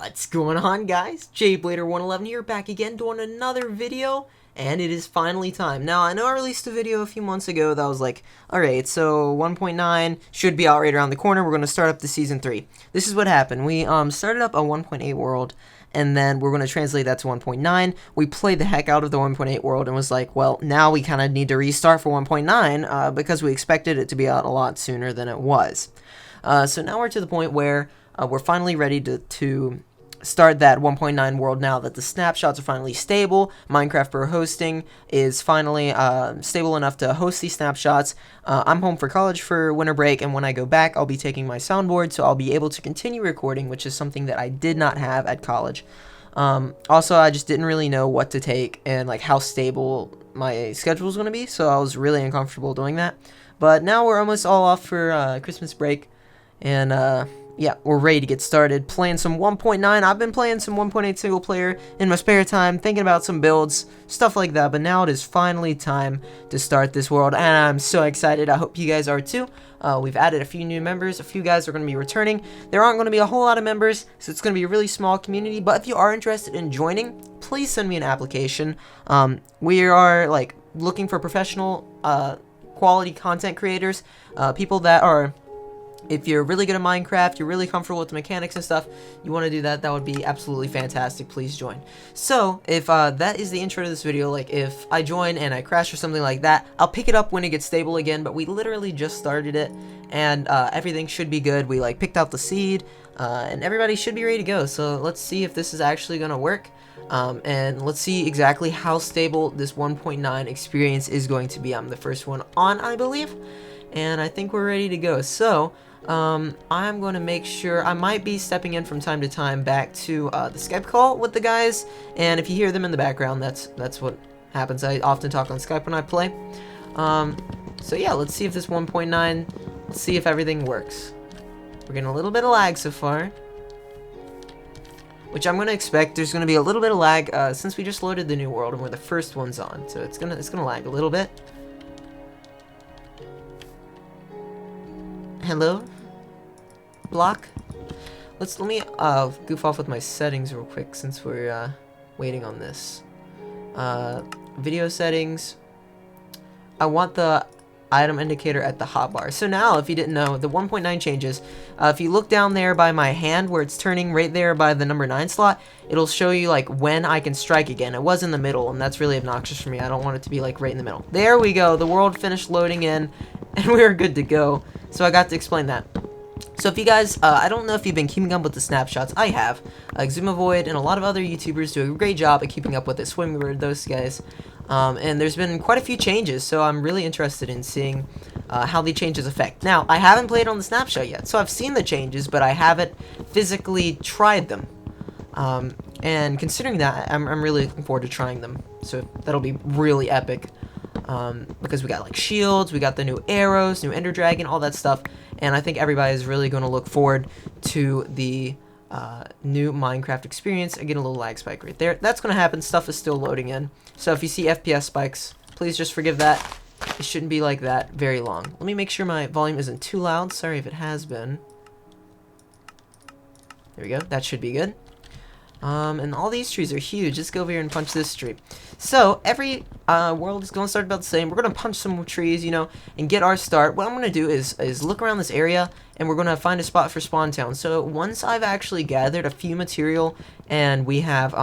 What's going on, guys? jblader 111 here, back again doing another video, and it is finally time. Now, I know I released a video a few months ago that was like, alright, so 1.9 should be out right around the corner, we're going to start up the Season 3. This is what happened. We started up a 1.8 world, and then we're going to translate that to 1.9. We played the heck out of the 1.8 world and was like, well, now we kind of need to restart for 1.9 because we expected it to be out a lot sooner than it was. So now we're to the point where we're finally ready to start that 1.9 world now that the snapshots are finally stable. Minecraft Pro hosting is finally stable enough to host these snapshots. I'm home for college for winter break, and when I go back, I'll be taking my soundboard, so I'll be able to continue recording, which is something that I did not have at college. Also, I just didn't really know what to take and like how stable my schedule was going to be, so I was really uncomfortable doing that. But now we're almost all off for Christmas break, and yeah, we're ready to get started playing some 1.9. I've been playing some 1.8 single player in my spare time, thinking about some builds, stuff like that, but now it is finally time to start this world, and I'm so excited. I hope you guys are too. We've added a few new members, a few guys are going to be returning. There aren't going to be a whole lot of members, so it's going to be a really small community, but if you are interested in joining, please send me an application. We are like looking for professional quality content creators, people that are... If you're really good at Minecraft, you're really comfortable with the mechanics and stuff, you want to do that, that would be absolutely fantastic. Please join. So, if that is the intro to this video, like if I join and I crash or something like that, I'll pick it up when it gets stable again, but we literally just started it, and everything should be good. We like picked out the seed, and everybody should be ready to go. So let's see if this is actually going to work, and let's see exactly how stable this 1.9 experience is going to be. I'm the first one on, I believe, and I think we're ready to go. So, I'm going to make sure, I might be stepping in from time to time back to the Skype call with the guys, and if you hear them in the background, that's what happens. I often talk on Skype when I play. So yeah, let's see if this 1.9, let's see if everything works. We're getting a little bit of lag so far, which I'm going to expect. There's going to be a little bit of lag since we just loaded the new world and we're the first ones on, so it's gonna lag a little bit. Hello? Block? Let me goof off with my settings real quick since we're waiting on this. Video settings. I want the item indicator at the hotbar. So now, if you didn't know, the 1.9 changes. If you look down there by my hand where it's turning right there by the number 9 slot, it'll show you like when I can strike again. It was in the middle, and that's really obnoxious for me. I don't want it to be like right in the middle. There we go. The world finished loading in, and we're good to go. So I got to explain that. So if you guys, I don't know if you've been keeping up with the snapshots. I have. Xumavoid and a lot of other YouTubers do a great job at keeping up with it. Swimweird, those guys. And there's been quite a few changes, so I'm really interested in seeing how the changes affect. Now, I haven't played on the snapshot yet, so I've seen the changes, but I haven't physically tried them. And considering that, I'm really looking forward to trying them. So that'll be really epic. Because we got like shields, we got the new arrows, new ender dragon, all that stuff, and I think everybody is really going to look forward to the new Minecraft experience. I get a little lag spike right there. That's going to happen. Stuff is still loading in, so if you see FPS spikes, please just forgive that. It shouldn't be like that very long. Let me make sure my volume isn't too loud. Sorry if it has been. There we go. That should be good. And all these trees are huge. Let's go over here and punch this tree. So, every world is going to start about the same. We're going to punch some more trees, you know, and get our start. What I'm going to do is look around this area, and we're going to find a spot for spawn town. So, once I've actually gathered a few material, and we have,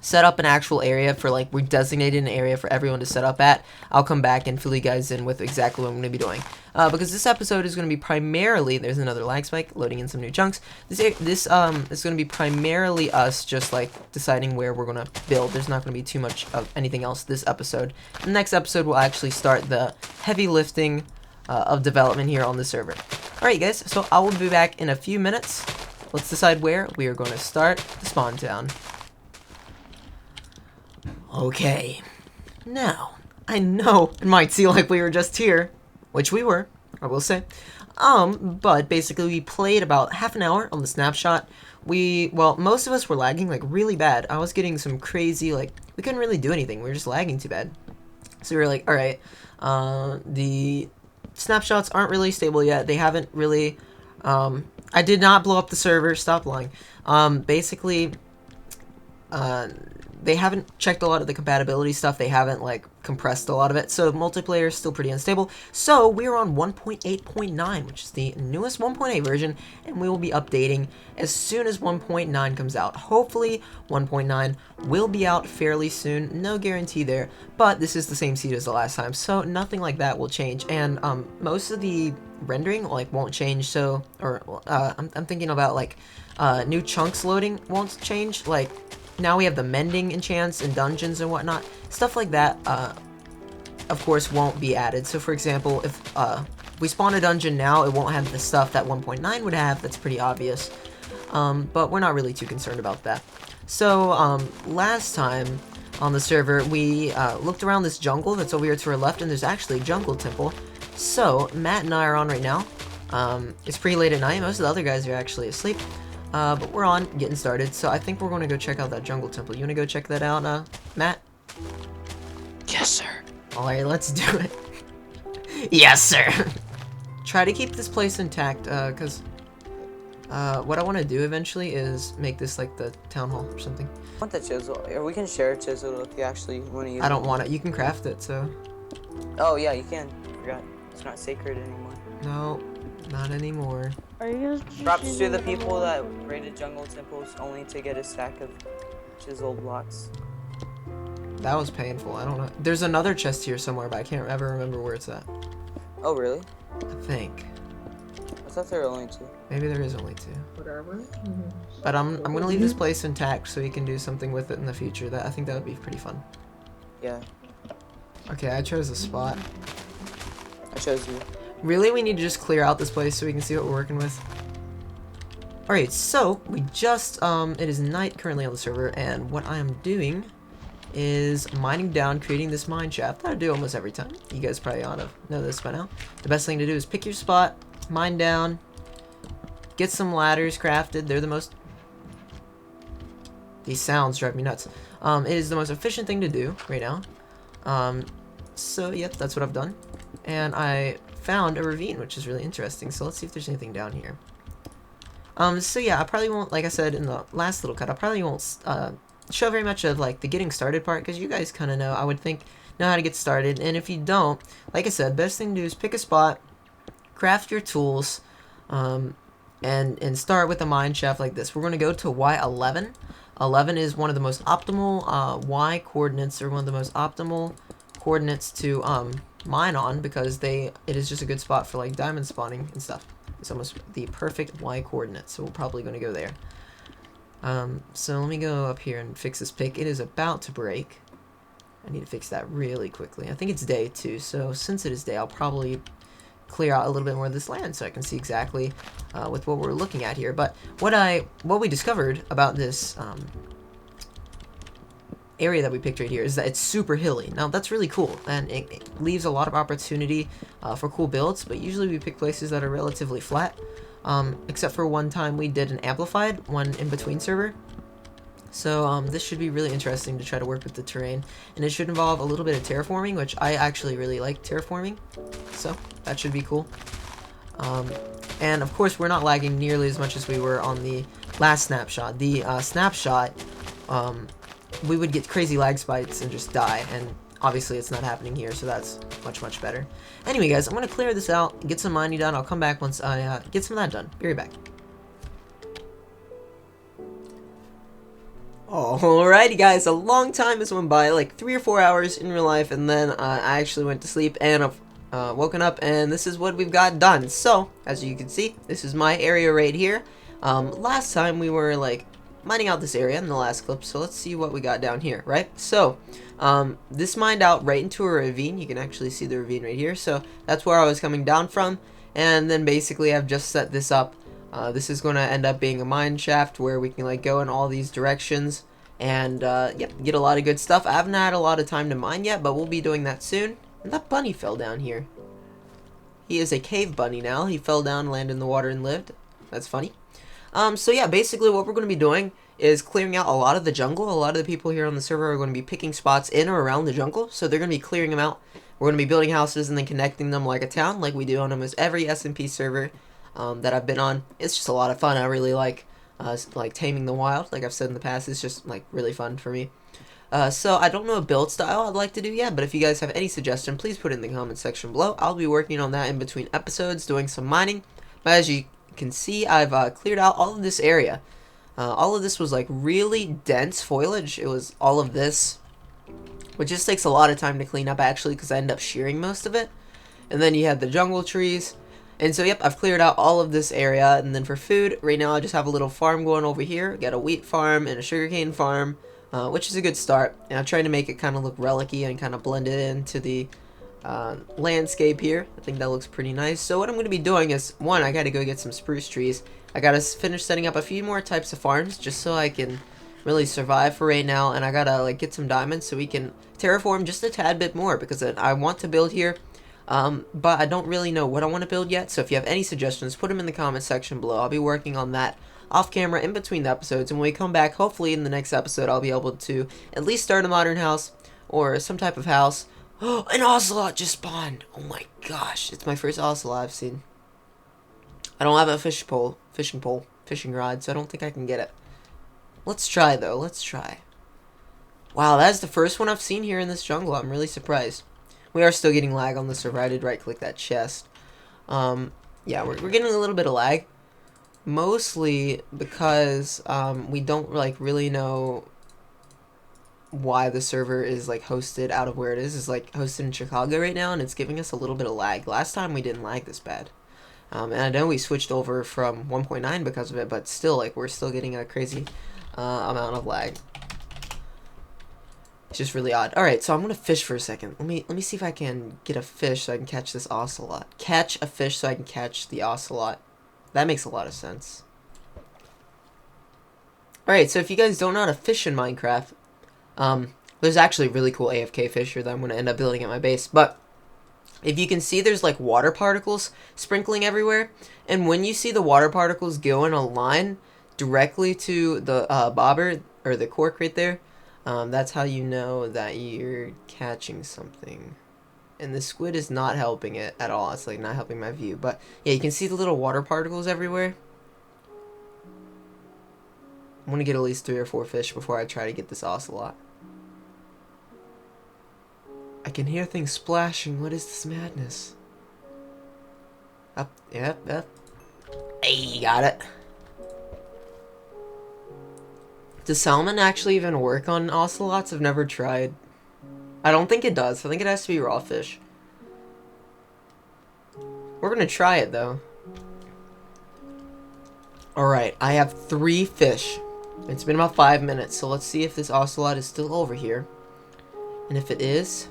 set up an actual area for, like, we designated an area for everyone to set up at, I'll come back and fill you guys in with exactly what I'm going to be doing. Because this episode is going to be primarily, there's another lag spike, loading in some new chunks. This is going to be primarily us just, like, deciding where we're going to build. There's not going to be too much of anything else this episode. The next episode will actually start the heavy lifting of development here on the server. Alright, guys, so I will be back in a few minutes. Let's decide where we are going to start the spawn town. Okay, now, I know it might seem like we were just here, which we were, I will say, but basically we played about half an hour on the snapshot. Well, most of us were lagging, like, really bad. I was getting some crazy, like, we couldn't really do anything, we were just lagging too bad. So we were like, alright, the snapshots aren't really stable yet, they haven't really, I did not blow up the server. Stop lying. Basically, they haven't checked a lot of the compatibility stuff. They haven't, like, compressed a lot of it. So multiplayer is still pretty unstable. So we're on 1.8.9, which is the newest 1.8 version. And we will be updating as soon as 1.9 comes out. Hopefully 1.9 will be out fairly soon. No guarantee there. But this is the same seed as the last time. So nothing like that will change. And most of the rendering, like, won't change. So, I'm thinking about, like, new chunks loading won't change. Like, now we have the mending enchants and dungeons and whatnot. Stuff like that, of course, won't be added. So, for example, if we spawn a dungeon now, it won't have the stuff that 1.9 would have. That's pretty obvious. But we're not really too concerned about that. So, last time on the server, we looked around this jungle that's over here to our left, and there's actually a jungle temple. So, Matt and I are on right now. It's pretty late at night. Most of the other guys are actually asleep. But we're on, getting started, so I think we're going to go check out that jungle temple. You want to go check that out, Matt? Yes, sir. Alright, let's do it. Yes, sir! Try to keep this place intact, because what I want to do eventually is make this like the town hall or something. I want the chisel, or we can share a chisel if you actually want to use it. I don't want it. You can craft it, so... Oh, yeah, you can. I forgot. It's not sacred anymore. No, not anymore. Are you guys Props to the people that raided jungle temples only to get a stack of chisel blocks. That was painful. I don't know. There's another chest here somewhere, but I can't ever remember where it's at. Oh, really? I think. I thought there were only 2. Maybe there is only 2. Whatever. But I'm gonna leave this place intact so you can do something with it in the future. I think that would be pretty fun. Yeah. Okay, I chose a spot. I chose you. Really, we need to just clear out this place so we can see what we're working with. Alright, so we just, it is night currently on the server, and what I am doing is mining down, creating this mine shaft that I do almost every time. You guys probably ought to know this by now. The best thing to do is pick your spot, mine down, get some ladders crafted. They're the most... These sounds drive me nuts. It is the most efficient thing to do right now. So, yep, that's what I've done. And I found a ravine, which is really interesting. So let's see if there's anything down here. So yeah, I probably won't, like I said in the last little cut, I probably won't show very much of like the getting started part, because you guys kind of know, I would think, know how to get started. And if you don't, like I said, best thing to do is pick a spot, craft your tools, and start with a mine shaft like this. We're going to go to Y11. 11 is one of the most optimal Y coordinates, or one of the most optimal coordinates to mine on, because it is just a good spot for like diamond spawning and stuff. It's almost the perfect Y coordinate, so we're probably going to go there. So let me go up here and fix this pick. It is about to break. I need to fix that really quickly. I think it's day too, so since it is day, I'll probably clear out a little bit more of this land so I can see exactly with what we're looking at here. But what we discovered about this area that we picked right here is that it's super hilly. Now that's really cool, and it leaves a lot of opportunity for cool builds, but usually we pick places that are relatively flat, except for one time we did an amplified one in between server. So this should be really interesting to try to work with the terrain, and it should involve a little bit of terraforming, which I actually really like terraforming, so that should be cool. And of course we're not lagging nearly as much as we were on the last snapshot. The snapshot, we would get crazy lag spikes and just die, and obviously it's not happening here, so that's much better. Anyway guys, I'm going to clear this out, get some mining done. I'll come back once I get some of that done. Be right back. Alrighty guys, a long time has went by, like 3 or 4 hours in real life, and then I actually went to sleep, and I've woken up, and this is what we've got done. So, as you can see, this is my area right here. Last time we were like mining out this area in the last clip, so let's see what we got down here, right? So, this mined out right into a ravine. You can actually see the ravine right here, so that's where I was coming down from, and then basically I've just set this up. This is going to end up being a mine shaft where we can like go in all these directions and yep, get a lot of good stuff. I haven't had a lot of time to mine yet, but we'll be doing that soon. And that bunny fell down here. He is a cave bunny now. He fell down, landed in the water, and lived. That's funny. So yeah, basically what we're going to be doing is clearing out a lot of the jungle. A lot of the people here on the server are going to be picking spots in or around the jungle, so they're going to be clearing them out. We're going to be building houses and then connecting them like a town, like we do on almost every SMP server. that I've been on. It's just a lot of fun. I really like taming the wild. Like I've said in the past, it's just like really fun for me. So I don't know a build style I'd like to do yet, but if you guys have any suggestion, please put it in the comment section below. I'll be working on that in between episodes, doing some mining. But as you can see, I've cleared out all of this area. All of this was like really dense foliage. It was all of this, which just takes a lot of time to clean up actually, because I end up shearing most of it. And then you had the jungle trees. And so yep, I've cleared out all of this area. And then for food, right now I just have a little farm going over here. Got a wheat farm and a sugarcane farm. Which is a good start, and I'm trying to make it kind of look relic-y and kind of blend it into the landscape here. I think that looks pretty nice. So what I'm going to be doing is, one, I got to go get some spruce trees. I got to finish setting up a few more types of farms just so I can really survive for right now, and I got to like get some diamonds so we can terraform just a tad bit more, because I want to build here, but I don't really know what I want to build yet. So if you have any suggestions, put them in the comment section below. I'll be working on that off camera in between the episodes, and when we come back, hopefully in the next episode, I'll be able to at least start a modern house or some type of house. Oh, an ocelot just spawned! Oh my gosh, it's my first ocelot I've seen. I don't have a fishing rod, so I don't think I can get it. Let's try though, let's try. Wow, that's the first one I've seen here in this jungle. I'm really surprised. We are still getting lag on this server. I did right click that chest. Yeah, we're getting a little bit of lag. Mostly because we don't like really know why the server is like hosted out of where it is. It's like hosted in Chicago right now, and it's giving us a little bit of lag. Last time we didn't lag this bad. And I know we switched over from 1.9 because of it, but still, like, we're still getting a crazy amount of lag. It's just really odd. Alright, so I'm gonna fish for a second. Let me see if I can get a fish so I can catch this ocelot. Catch a fish so I can catch the ocelot. That makes a lot of sense. Alright, so if you guys don't know how to fish in Minecraft, there's actually a really cool AFK fisher that I'm going to end up building at my base. But if you can see, there's like water particles sprinkling everywhere. And when you see the water particles go in a line directly to the bobber, or the cork right there, that's how you know that you're catching something. And the squid is not helping it at all. It's like not helping my view. But yeah, you can see the little water particles everywhere. I'm gonna get at least 3 or 4 fish before I try to get this ocelot. I can hear things splashing. What is this madness? Up, yep. Hey, got it. Does salmon actually even work on ocelots? I've never tried. I don't think it does. I think it has to be raw fish. We're gonna try it though. Alright, I have 3 fish. It's been about 5 minutes, so let's see if this ocelot is still over here. And if it is,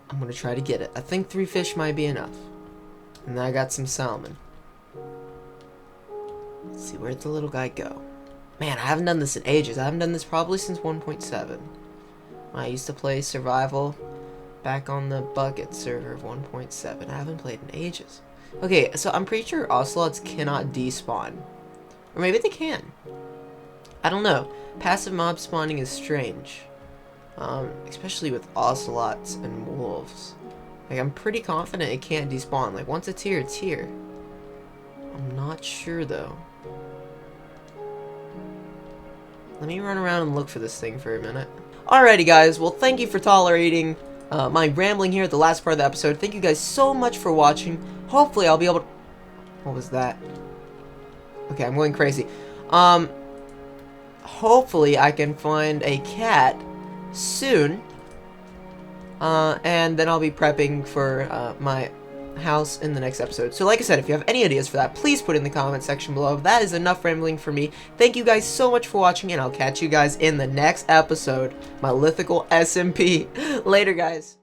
I'm gonna try to get it. I think 3 fish might be enough. And then I got some salmon. Let's see, where'd the little guy go? Man, I haven't done this in ages. I haven't done this probably since 1.7. I used to play survival back on the bucket server of 1.7. I haven't played in ages. Okay, so I'm pretty sure ocelots cannot despawn. Or maybe they can. I don't know. Passive mob spawning is strange. Especially with ocelots and wolves. Like, I'm pretty confident it can't despawn. Like, once it's here, it's here. I'm not sure, though. Let me run around and look for this thing for a minute. Alrighty, guys. Well, thank you for tolerating my rambling here at the last part of the episode. Thank you guys so much for watching. Hopefully, I'll be able to... What was that? Okay, I'm going crazy. Hopefully, I can find a cat soon. And then I'll be prepping for my house in the next episode. So like I said, if you have any ideas for that, please put it in the comment section below. That is enough rambling for me. Thank you guys so much for watching, and I'll catch you guys in the next episode. Mylithical SMP. Later, guys.